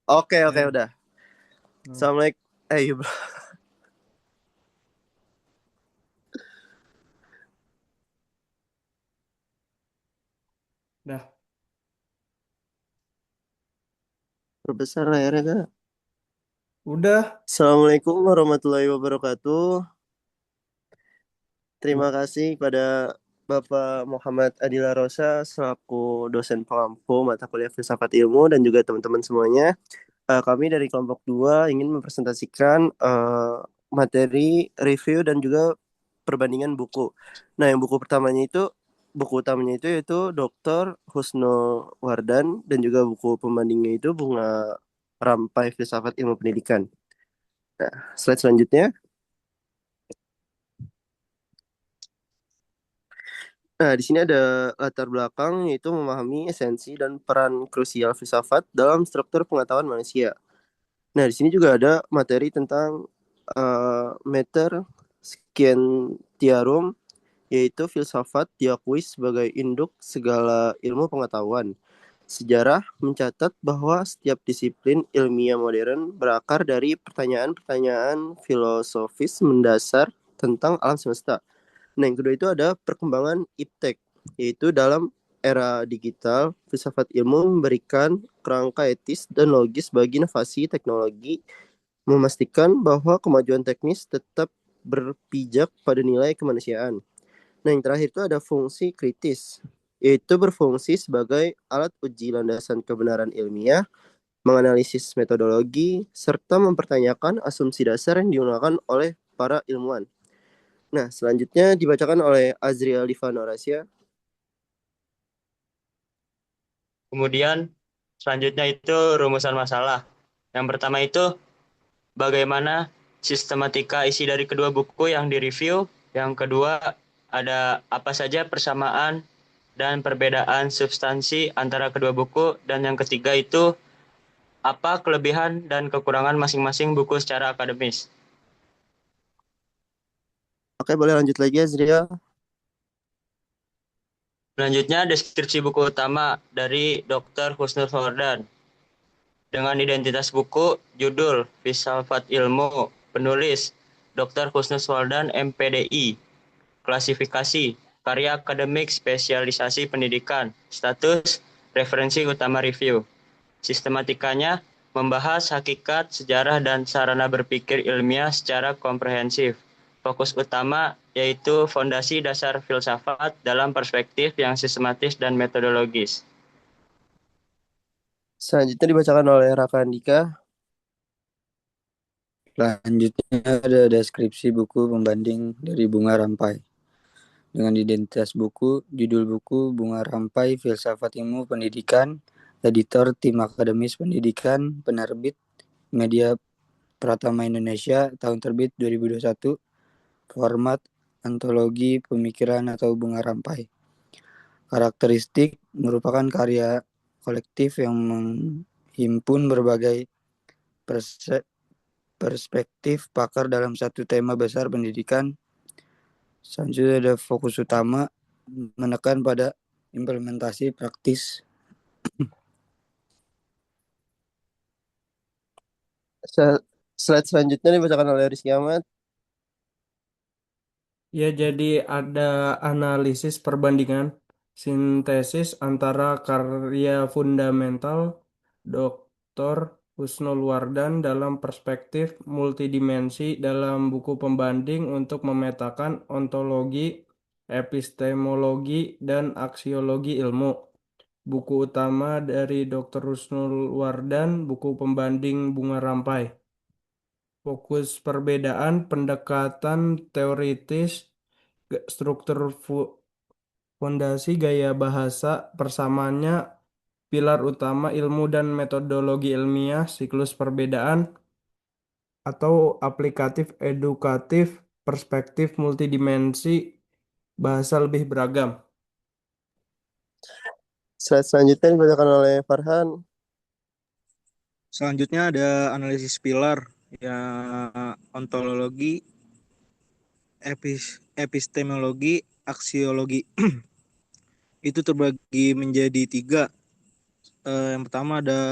Oke, Ya. udah. Hmm. Assalamualaikum. Iya, bro. Dah. Perbesar layarnya, Kak. Udah. Assalamualaikum warahmatullahi wabarakatuh. Uh, Terima kasih pada Bapak Muhammad Adila Rosa selaku dosen pengampu mata kuliah Filsafat Ilmu dan juga teman-teman semuanya. Kami dari kelompok 2 ingin mempresentasikan materi review dan juga perbandingan buku. Nah, yang buku utamanya itu yaitu Dr. Husno Wardan dan juga buku pembandingnya itu Bunga Rampai Filsafat Ilmu Pendidikan. Nah, slide selanjutnya. Nah, di sini ada latar belakang yaitu memahami esensi dan peran krusial filsafat dalam struktur pengetahuan manusia. Nah, di sini juga ada materi tentang Mater Scientiarum, yaitu filsafat diakui sebagai induk segala ilmu pengetahuan. Sejarah mencatat bahwa setiap disiplin ilmiah modern berakar dari pertanyaan-pertanyaan filosofis mendasar tentang alam semesta. Nah, yang kedua itu ada perkembangan iptek, yaitu dalam era digital, filsafat ilmu memberikan kerangka etis dan logis bagi inovasi teknologi, memastikan bahwa kemajuan teknis tetap berpijak pada nilai kemanusiaan. Nah, yang terakhir itu ada fungsi kritis, yaitu berfungsi sebagai alat uji landasan kebenaran ilmiah, menganalisis metodologi, serta mempertanyakan asumsi dasar yang digunakan oleh para ilmuwan. Nah, selanjutnya dibacakan oleh Azriel Livano Rasya. Kemudian selanjutnya itu rumusan masalah. Yang pertama itu bagaimana sistematika isi dari kedua buku yang direview. Yang kedua ada apa saja persamaan dan perbedaan substansi antara kedua buku. Dan yang ketiga itu apa kelebihan dan kekurangan masing-masing buku secara akademis. Oke, boleh lanjut lagi Azriel. Selanjutnya deskripsi buku utama dari Dr. Husnul Fardan. Dengan identitas buku, judul, Filsafat Ilmu, penulis, Dr. Husnul Fardan, MPDI, klasifikasi, karya akademik spesialisasi pendidikan, status, referensi utama review. Sistematikanya membahas hakikat, sejarah, dan sarana berpikir ilmiah secara komprehensif. Fokus utama yaitu fondasi dasar filsafat dalam perspektif yang sistematis dan metodologis. Selanjutnya dibacakan oleh Raka Andika. Selanjutnya ada deskripsi buku pembanding dari Bunga Rampai. Dengan identitas buku, judul buku Bunga Rampai Filsafat Ilmu Pendidikan, editor Tim Akademis Pendidikan, penerbit Media Pratama Indonesia, tahun terbit 2021, format antologi pemikiran atau Bunga Rampai. Karakteristik merupakan karya kolektif yang menghimpun berbagai perspektif pakar dalam satu tema besar pendidikan. Selanjutnya ada fokus utama menekan pada implementasi praktis. Slide selanjutnya dibacakan oleh Rizky Ahmad. Ya, jadi ada analisis perbandingan sintesis antara karya fundamental Dr. Husnul Wardan dalam perspektif multidimensi dalam buku pembanding untuk memetakan ontologi, epistemologi, dan aksiologi ilmu. Buku utama dari Dr. Husnul Wardan, buku pembanding Bunga Rampai. Fokus perbedaan pendekatan teoritis, struktur fondasi gaya bahasa, persamaannya, pilar utama ilmu dan metodologi ilmiah, siklus perbedaan, atau aplikatif edukatif, perspektif multidimensi, bahasa lebih beragam. Slide selanjutnya dibacakan oleh Farhan. Selanjutnya ada analisis pilar, ya, ontologi, epistemologi, aksiologi. Itu terbagi menjadi 3. Yang pertama ada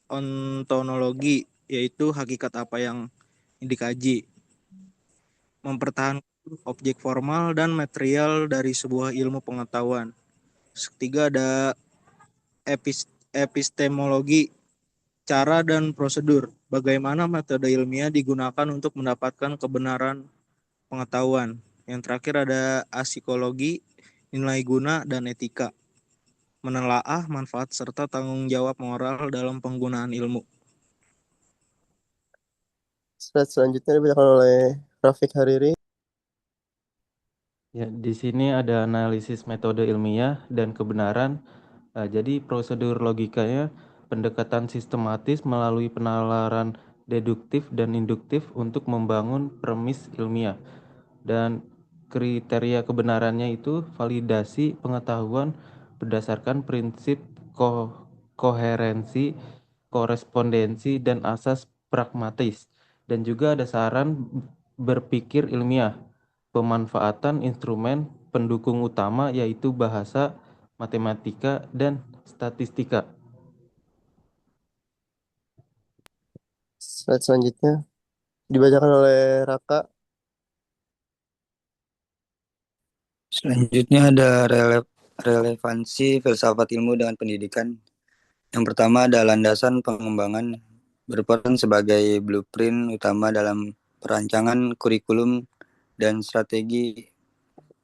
ontologi, yaitu hakikat apa yang dikaji, mempertahankan objek formal dan material dari sebuah ilmu pengetahuan. Ketiga ada epistemologi, cara dan prosedur, bagaimana metode ilmiah digunakan untuk mendapatkan kebenaran pengetahuan. Yang terakhir ada asikologi, nilai guna dan etika, menelaah manfaat serta tanggung jawab moral dalam penggunaan ilmu. Slide selanjutnya dibacakan oleh Rafiq Hariri. Ya, di sini ada analisis metode ilmiah dan kebenaran. Jadi prosedur logikanya pendekatan sistematis melalui penalaran deduktif dan induktif untuk membangun premis ilmiah. Dan kriteria kebenarannya itu validasi pengetahuan berdasarkan prinsip koherensi, korespondensi, dan asas pragmatis. Dan juga ada saran berpikir ilmiah, pemanfaatan instrumen pendukung utama yaitu bahasa, matematika, dan statistika. Slide selanjutnya dibacakan oleh Raka. Selanjutnya ada relevansi filsafat ilmu dengan pendidikan. Yang pertama ada landasan pengembangan, berperan sebagai blueprint utama dalam perancangan kurikulum dan strategi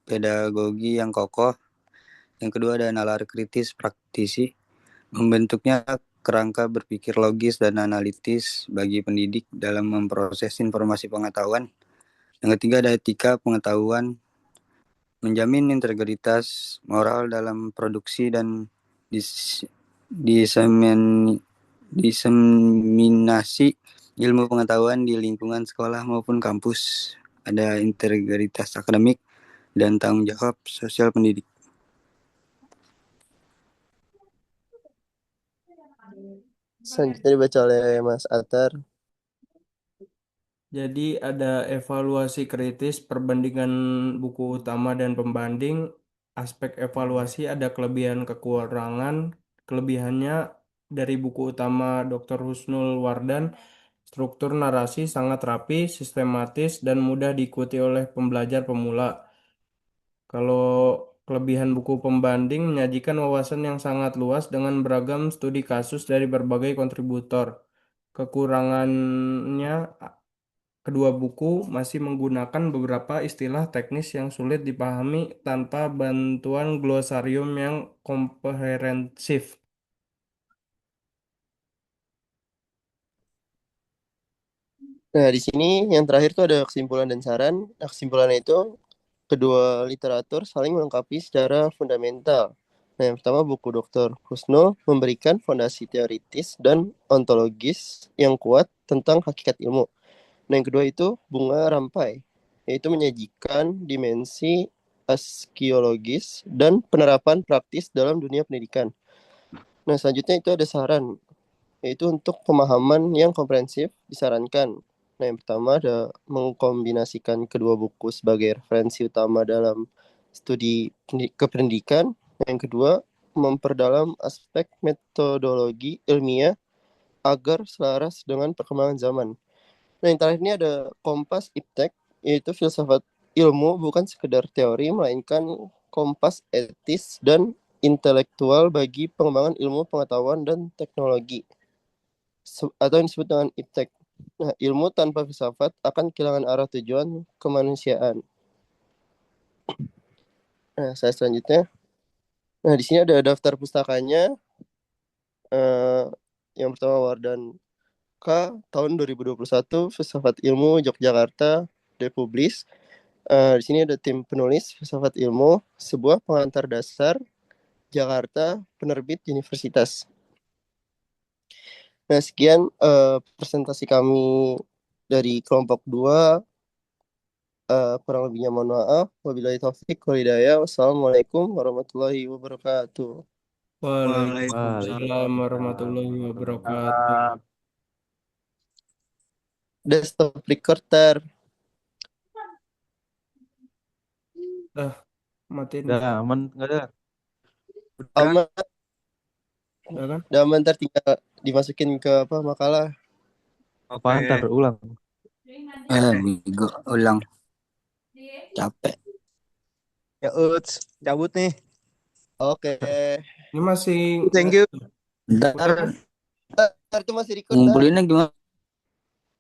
pedagogi yang kokoh. Yang kedua ada nalar kritis praktisi, membentuknya kerangka berpikir logis dan analitis bagi pendidik dalam memproses informasi pengetahuan. Yang ketiga ada etika pengetahuan, menjamin integritas moral dalam produksi dan diseminasi ilmu pengetahuan di lingkungan sekolah maupun kampus. Ada integritas akademik dan tanggung jawab sosial pendidik. Selanjutnya dibaca oleh Mas Atar. Jadi ada evaluasi kritis, perbandingan buku utama dan pembanding. Aspek evaluasi ada kelebihan kekurangan. Kelebihannya dari buku utama Dr. Husnul Wardan, struktur narasi sangat rapi, sistematis, dan mudah diikuti oleh pembelajar pemula. Kalau kelebihan buku pembanding menyajikan wawasan yang sangat luas dengan beragam studi kasus dari berbagai kontributor. Kekurangannya, kedua buku masih menggunakan beberapa istilah teknis yang sulit dipahami tanpa bantuan glosarium yang komprehensif. Nah, di sini yang terakhir tuh ada kesimpulan dan saran. Nah, kesimpulannya itu kedua literatur saling melengkapi secara fundamental. Nah, yang pertama buku Dr. Husnul memberikan fondasi teoritis dan ontologis yang kuat tentang hakikat ilmu. Nah, yang kedua itu Bunga Rampai, yaitu menyajikan dimensi askiologis dan penerapan praktis dalam dunia pendidikan. Nah, selanjutnya itu ada saran, yaitu untuk pemahaman yang komprehensif disarankan. Nah, yang pertama ada mengkombinasikan kedua buku sebagai referensi utama dalam studi kependidikan. Yang kedua, memperdalam aspek metodologi ilmiah agar selaras dengan perkembangan zaman. Nah, yang terakhir ini ada kompas iptek, yaitu filsafat ilmu bukan sekedar teori, melainkan kompas etis dan intelektual bagi pengembangan ilmu pengetahuan dan teknologi, atau yang disebut dengan iptek. Nah, ilmu tanpa filsafat akan kehilangan arah tujuan kemanusiaan. Nah, saya selanjutnya. Nah, di sini ada daftar pustakanya. Yang pertama Wardan K tahun 2021, Filsafat Ilmu Yogyakarta, Republis. Di sini ada tim penulis Filsafat Ilmu, sebuah pengantar dasar Jakarta, penerbit universitas. Nah, sekian presentasi kami dari kelompok 2. Kurang lebihnya mohon maaf. Wabillahi taufik wal hidayah. Wassalamualaikum warahmatullahi wabarakatuh. Waalaikumsalam warahmatullahi wabarakatuh. Desktop recorder. Matiin. Udah aman nggak ada? Aman. ya kan? Udah aman, ntar tinggal dimasukin ke apa makalah. Apaan ntar ulang? Bigo ulang. Capek. Ya Uts, cabut nih. Oke. Ini masih Thank you. udah Ntar kan? Ntar itu masih record ntar. ngumpulinnya gimana?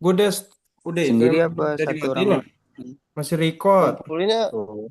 Gue udah itu Sendiri emang apa udah satu dimatiin orang? ya? Masih record. Ngumpulinnya Oh.